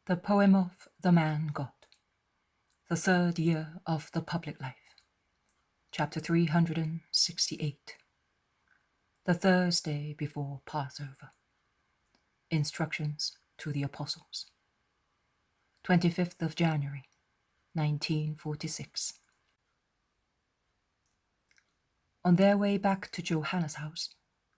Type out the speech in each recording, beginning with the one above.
The Poem of the Man God. The Third Year of the Public Life. Chapter 368. The Thursday before Passover. Instructions to the Apostles. 25th of January, 1946. On their way back to Johanna's house,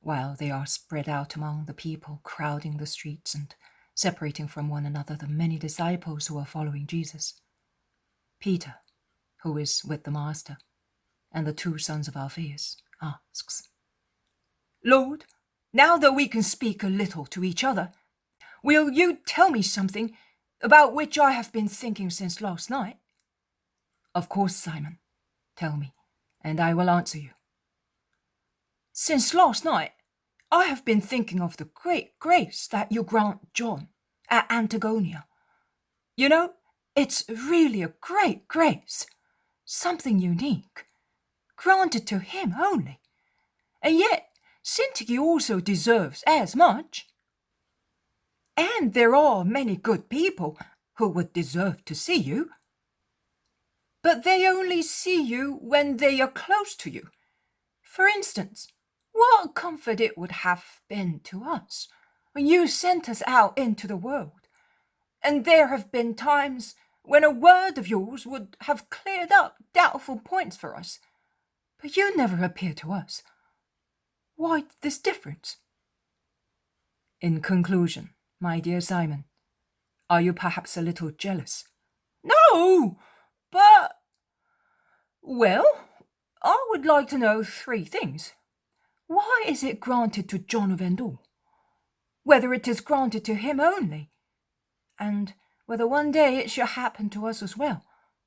while they are spread out among the people crowding the streets and separating from one another the many disciples who are following Jesus, Peter, who is with the Master, and the two sons of Alphaeus, asks, "Lord, now that we can speak a little to each other, will you tell me something about which I have been thinking since last night?" "Of course, Simon. Tell me, and I will answer you." "Since last night, I have been thinking of the great grace that you grant John at Antigonia. You know, it's really a great grace, something unique, granted to him only, and yet Syntyche also deserves as much. And there are many good people who would deserve to see you, but they only see you when they are close to you. For instance, what comfort it would have been to us when you sent us out into the world, and there have been times when a word of yours would have cleared up doubtful points for us, but you never appeared to us. Why this difference?" In conclusion, my dear Simon, are you perhaps a little jealous? "No, but... well, I would like to know 3 things. Why is it granted to John of Endor? Whether it is granted to him only? And whether one day it shall happen to us as well,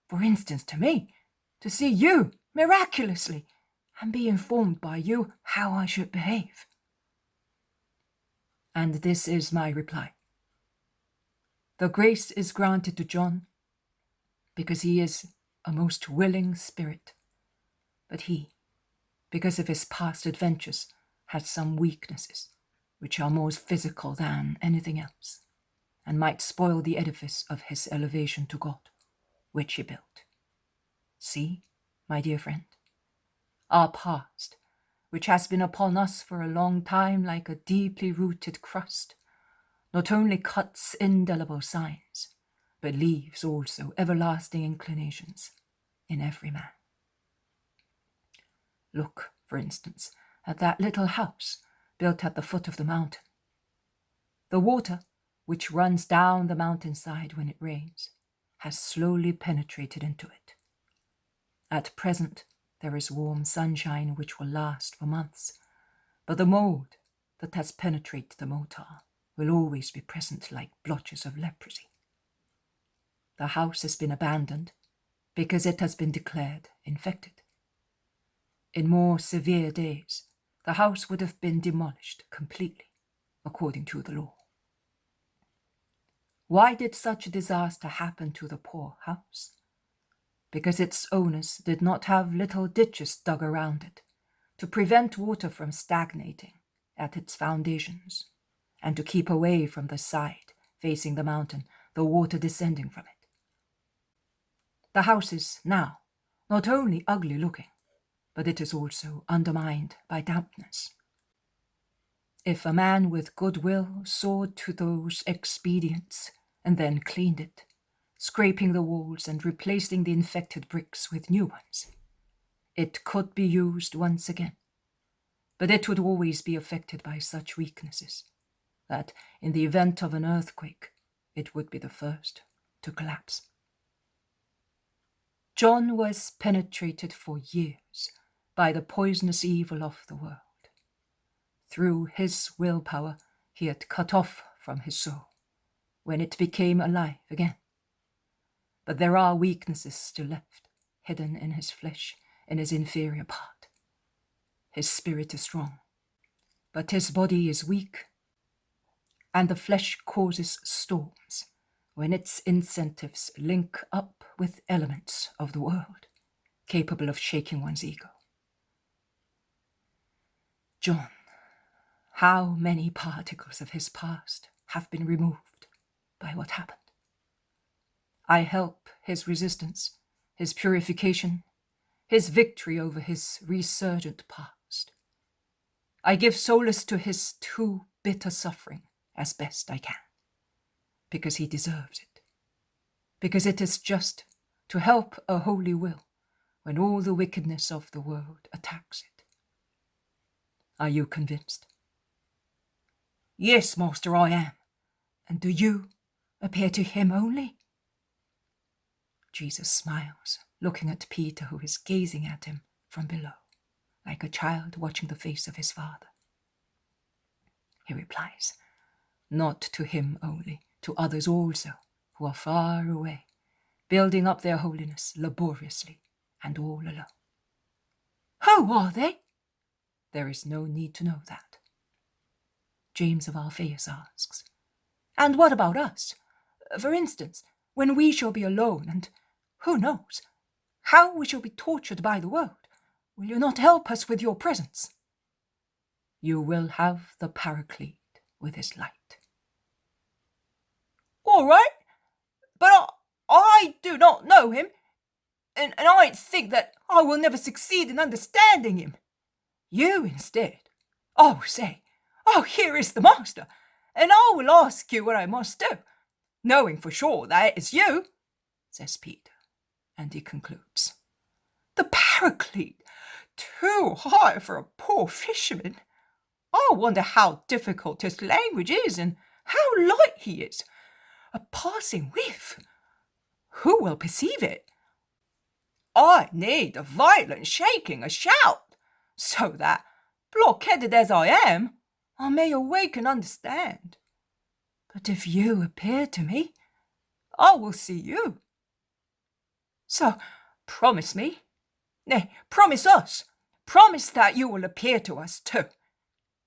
for instance to me, to see you miraculously, and be informed by you how I should behave?" And this is my reply. The grace is granted to John because he is a most willing spirit, but he, because of his past adventures, has some weaknesses which are more physical than anything else, and might spoil the edifice of his elevation to God, which he built. See, my dear friend, our past, which has been upon us for a long time like a deeply rooted crust, not only cuts indelible signs, but leaves also everlasting inclinations in every man. Look, for instance, at that little house built at the foot of the mountain. The water, which runs down the mountainside when it rains, has slowly penetrated into it. At present, there is warm sunshine which will last for months, but the mold that has penetrated the mortar will always be present like blotches of leprosy. The house has been abandoned because it has been declared infected. In more severe days, the house would have been demolished completely, according to the law. Why did such a disaster happen to the poor house? Because its owners did not have little ditches dug around it to prevent water from stagnating at its foundations, and to keep away from the side facing the mountain the water descending from it. The house is now not only ugly looking, but it is also undermined by dampness. If a man with good will saw to those expedients and then cleaned it, scraping the walls and replacing the infected bricks with new ones, it could be used once again, but it would always be affected by such weaknesses that in the event of an earthquake, it would be the first to collapse. John was penetrated for years by the poisonous evil of the world. Through his willpower, he had cut off from his soul when it became alive again. But there are weaknesses still left, hidden in his flesh, in his inferior part. His spirit is strong, but his body is weak, and the flesh causes storms when its incentives link up with elements of the world, capable of shaking one's ego. John, how many particles of his past have been removed by what happened? I help his resistance, his purification, his victory over his resurgent past. I give solace to his too bitter suffering as best I can, because he deserves it, because it is just to help a holy will when all the wickedness of the world attacks it. Are you convinced? Yes, Master, I am. And do you appear to him only? Jesus smiles, looking at Peter, who is gazing at him from below, like a child watching the face of his father. He replies, not to him only, to others also, who are far away, building up their holiness laboriously and all alone. Who are they? There is no need to know that. James of Alphaeus asks, and what about us? For instance, when we shall be alone and, who knows, how we shall be tortured by the world, will you not help us with your presence? You will have the Paraclete with his light. All right, but I do not know him, and I think that I will never succeed in understanding him. You instead. Oh, say, here is the Master, and I will ask you what I must do, knowing for sure that it is you, says Peter, and he concludes, the Paraclete, too high for a poor fisherman. I wonder how difficult his language is, and how light he is. A passing whiff. Who will perceive it? I need a violent shaking, a shout, so that, blockheaded as I am, I may awake and understand. But if you appear to me, I will see you. So, promise me, nay, promise us, promise that you will appear to us too,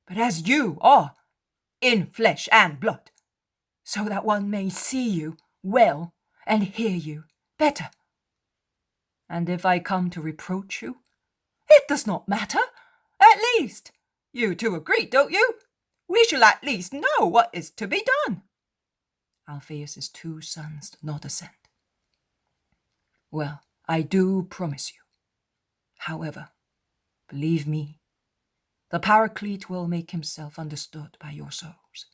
but as you are, in flesh and blood, so that one may see you well and hear you better. And if I come to reproach you, it does not matter. At least, you two agree, don't you? We shall at least know what is to be done. Alphaeus' two sons nod assent. Well, I do promise you. However, believe me, the Paraclete will make himself understood by your souls.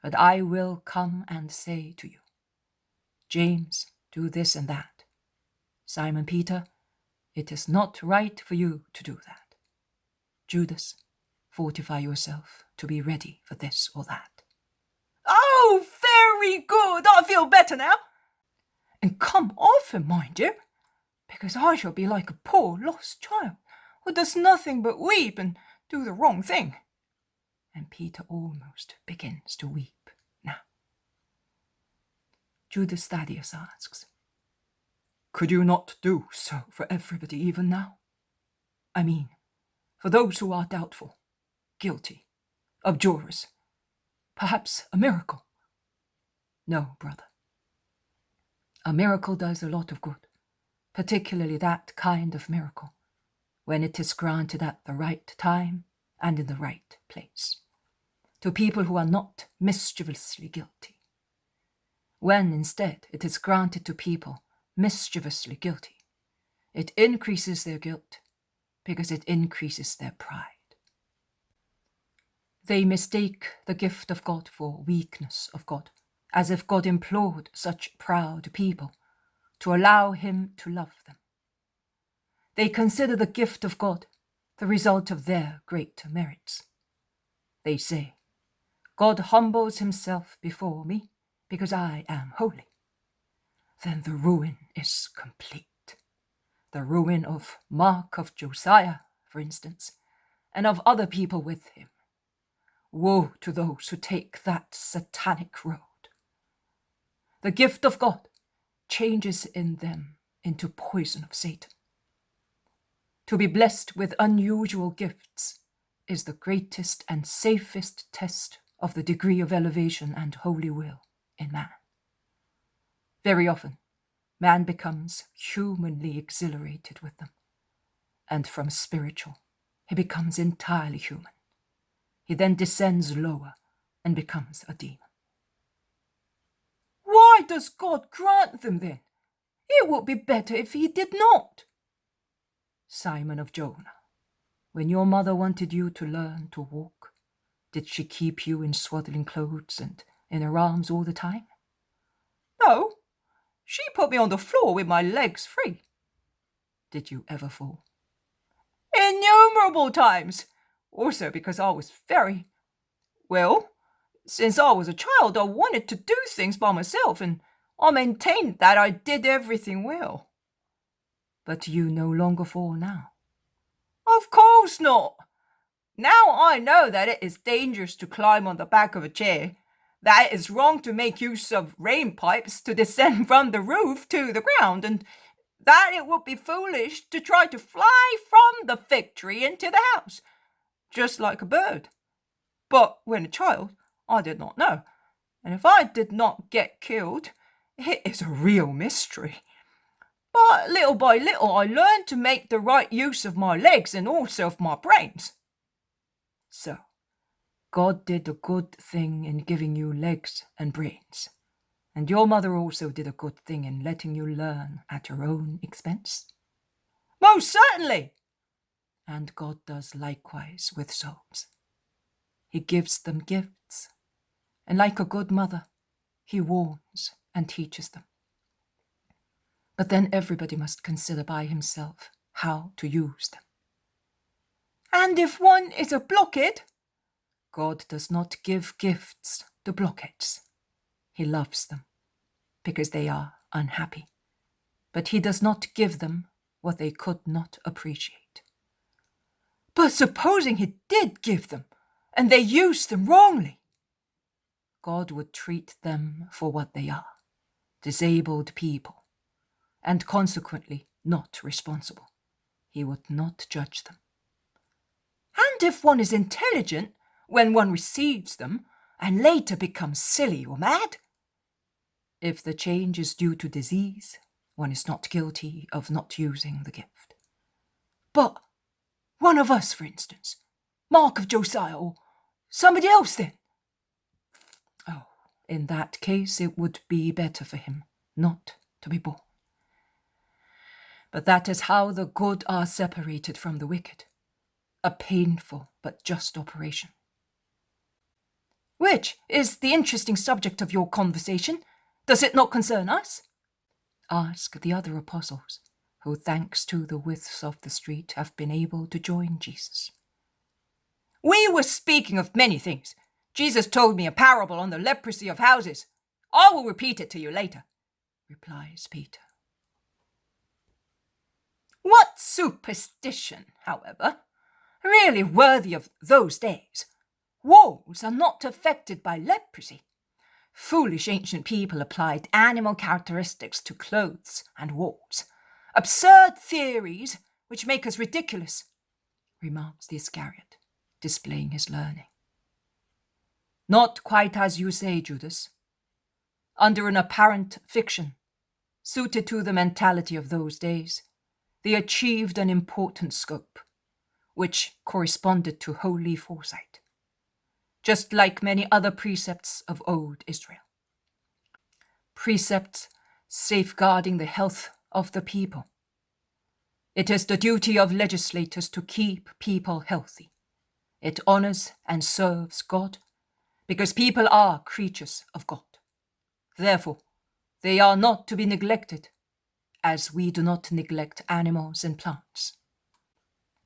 But I will come and say to you, James, do this and that. Simon Peter, it is not right for you to do that. Judas, fortify yourself to be ready for this or that. Oh, very good. I feel better now. And come often, mind you, because I shall be like a poor lost child who does nothing but weep and do the wrong thing. And Peter almost begins to weep now. Judas Thaddeus asks, could you not do so for everybody even now? I mean, for those who are doubtful, guilty, abjurers, perhaps a miracle? No, brother. A miracle does a lot of good, particularly that kind of miracle, when it is granted at the right time and in the right place, to people who are not mischievously guilty. When, instead, it is granted to people mischievously guilty, it increases their guilt because it increases their pride. They mistake the gift of God for weakness of God, as if God implored such proud people to allow him to love them. They consider the gift of God the result of their great merits. They say, God humbles himself before me because I am holy. Then the ruin is complete. The ruin of Mark of Josiah, for instance, and of other people with him. Woe to those who take that satanic road. The gift of God changes in them into poison of Satan. To be blessed with unusual gifts is the greatest and safest test of the degree of elevation and holy will in man. Very often, man becomes humanly exhilarated with them, and from spiritual, he becomes entirely human. He then descends lower and becomes a demon. Why do does God grant them then? It would be better if he did not. Simon of Jonah, when your mother wanted you to learn to walk, did she keep you in swaddling clothes and in her arms all the time? No, she put me on the floor with my legs free. Did you ever fall? Innumerable times. Also because I was since I was a child, I wanted to do things by myself, and I maintained that I did everything well. But you no longer fall now. Of course not. Now I know that it is dangerous to climb on the back of a chair, that it is wrong to make use of rain pipes to descend from the roof to the ground, and that it would be foolish to try to fly from the fig tree into the house, just like a bird. But when a child, I did not know, and if I did not get killed, it is a real mystery. But little by little I learned to make the right use of my legs and also of my brains. So, God did a good thing in giving you legs and brains, and your mother also did a good thing in letting you learn at her own expense? Most certainly! And God does likewise with souls. He gives them gifts, and like a good mother, he warns and teaches them. But then everybody must consider by himself how to use them. And if one is a blockhead? God does not give gifts to blockheads. He loves them because they are unhappy, but he does not give them what they could not appreciate. But supposing he did give them, and they used them wrongly? God would treat them for what they are, disabled people, and consequently not responsible. He would not judge them. And if one is intelligent when one receives them, and later becomes silly or mad? If the change is due to disease, one is not guilty of not using the gift. But one of us, for instance, Mark of Josiah, or somebody else then? Oh, in that case it would be better for him not to be born. But that is how the good are separated from the wicked. A painful but just operation. Which is the interesting subject of your conversation. Does it not concern us? Ask the other apostles, who thanks to the widths of the street have been able to join Jesus. We were speaking of many things. Jesus told me a parable on the leprosy of houses. I will repeat it to you later, replies Peter. What superstition, however, really worthy of those days. Walls are not affected by leprosy. Foolish ancient people applied animal characteristics to clothes and walls. Absurd theories which make us ridiculous, remarks the Iscariot, displaying his learning. Not quite as you say, Judas. Under an apparent fiction, suited to the mentality of those days, they achieved an important scope, which corresponded to holy foresight, just like many other precepts of old Israel. Precepts safeguarding the health of the people. It is the duty of legislators to keep people healthy. It honors and serves God, because people are creatures of God. Therefore, they are not to be neglected, as we do not neglect animals and plants.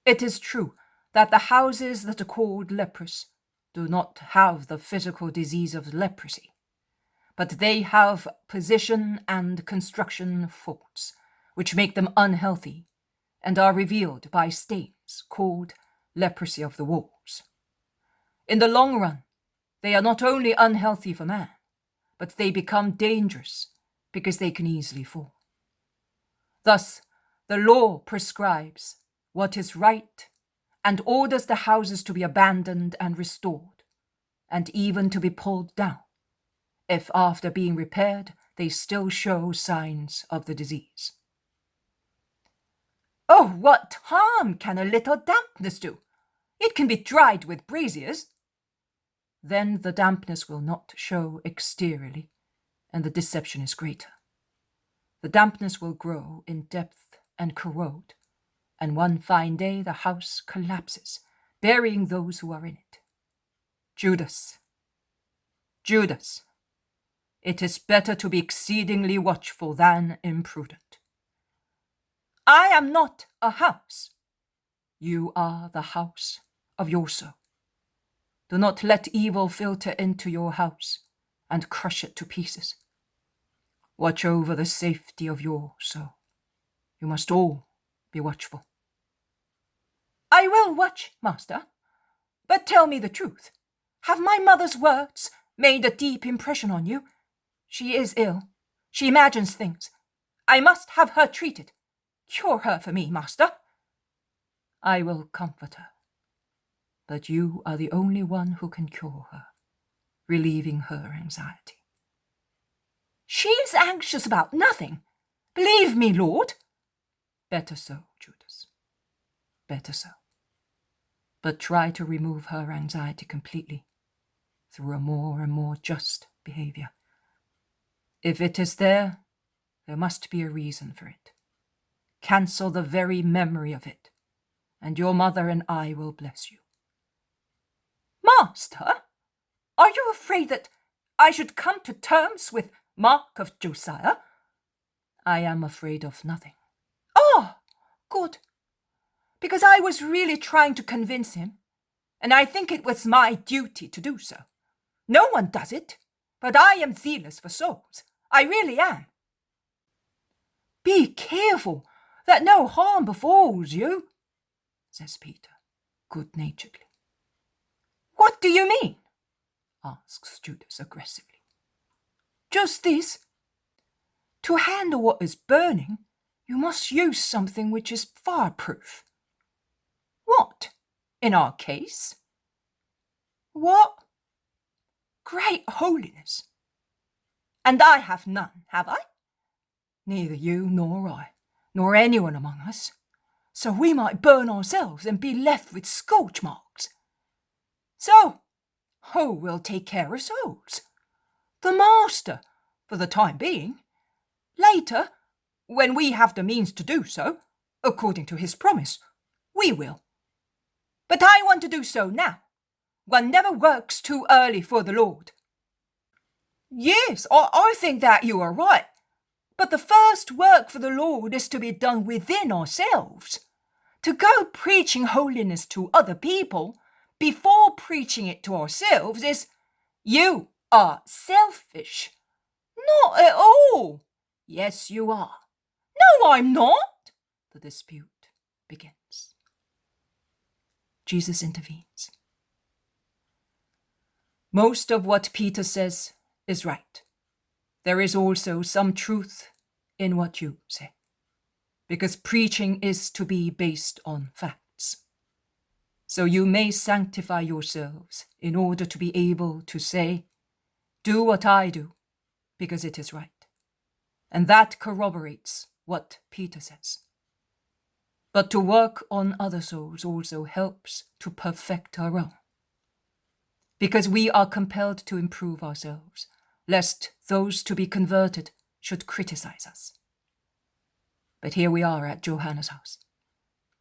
It is true that the houses that are called leprous do not have the physical disease of leprosy, but they have position and construction faults, which make them unhealthy and are revealed by stains called leprosy of the walls. In the long run, they are not only unhealthy for man, but they become dangerous because they can easily fall. Thus, the law prescribes what is right and orders the houses to be abandoned and restored, and even to be pulled down, if after being repaired they still show signs of the disease. Oh, what harm can a little dampness do? It can be dried with braziers. Then the dampness will not show exteriorly, and the deception is greater. The dampness will grow in depth and corrode, and one fine day the house collapses, burying those who are in it. Judas, Judas, it is better to be exceedingly watchful than imprudent. I am not a house. You are the house of your soul. Do not let evil filter into your house and crush it to pieces. Watch over the safety of your soul. You must all be watchful. I will watch, Master. But tell me the truth. Have my mother's words made a deep impression on you? She is ill. She imagines things. I must have her treated. Cure her for me, Master. I will comfort her. But you are the only one who can cure her, relieving her anxiety. She is anxious about nothing. Believe me, Lord. Better so, Judas. Better so. But try to remove her anxiety completely through a more and more just behavior. If it is there must be a reason for it. Cancel the very memory of it, and your mother and I will bless you. Master, are you afraid that I should come to terms with Mark of Josiah? I am afraid of nothing. Oh, good. Because I was really trying to convince him, and I think it was my duty to do so. No one does it, but I am zealous for souls. I really am. Be careful that no harm befalls you, says Peter, good-naturedly. What do you mean? Asks Judas aggressively. Just this. To handle what is burning, you must use something which is fireproof. What? In our case? What? Great holiness. And I have none, have I? Neither you nor I, nor anyone among us. So we might burn ourselves and be left with scorch marks. So, who will take care of souls? The Master, for the time being. Later, when we have the means to do so, according to his promise, we will. But I want to do so now. One never works too early for the Lord. Yes, I think that you are right. But the first work for the Lord is to be done within ourselves. To go preaching holiness to other people before preaching it to ourselves is, you are selfish. Not at all. Yes, you are. No, I'm not. The dispute begins. Jesus intervenes. Most of what Peter says is right. There is also some truth in what you say, because preaching is to be based on facts. So you may sanctify yourselves in order to be able to say, do what I do, because it is right. And that corroborates what Peter says. But to work on other souls also helps to perfect our own, because we are compelled to improve ourselves, lest those to be converted should criticize us. But here we are at Johanna's house.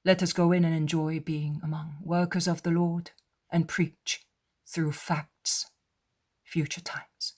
Let us go in and enjoy being among workers of the Lord and preach through facts future times.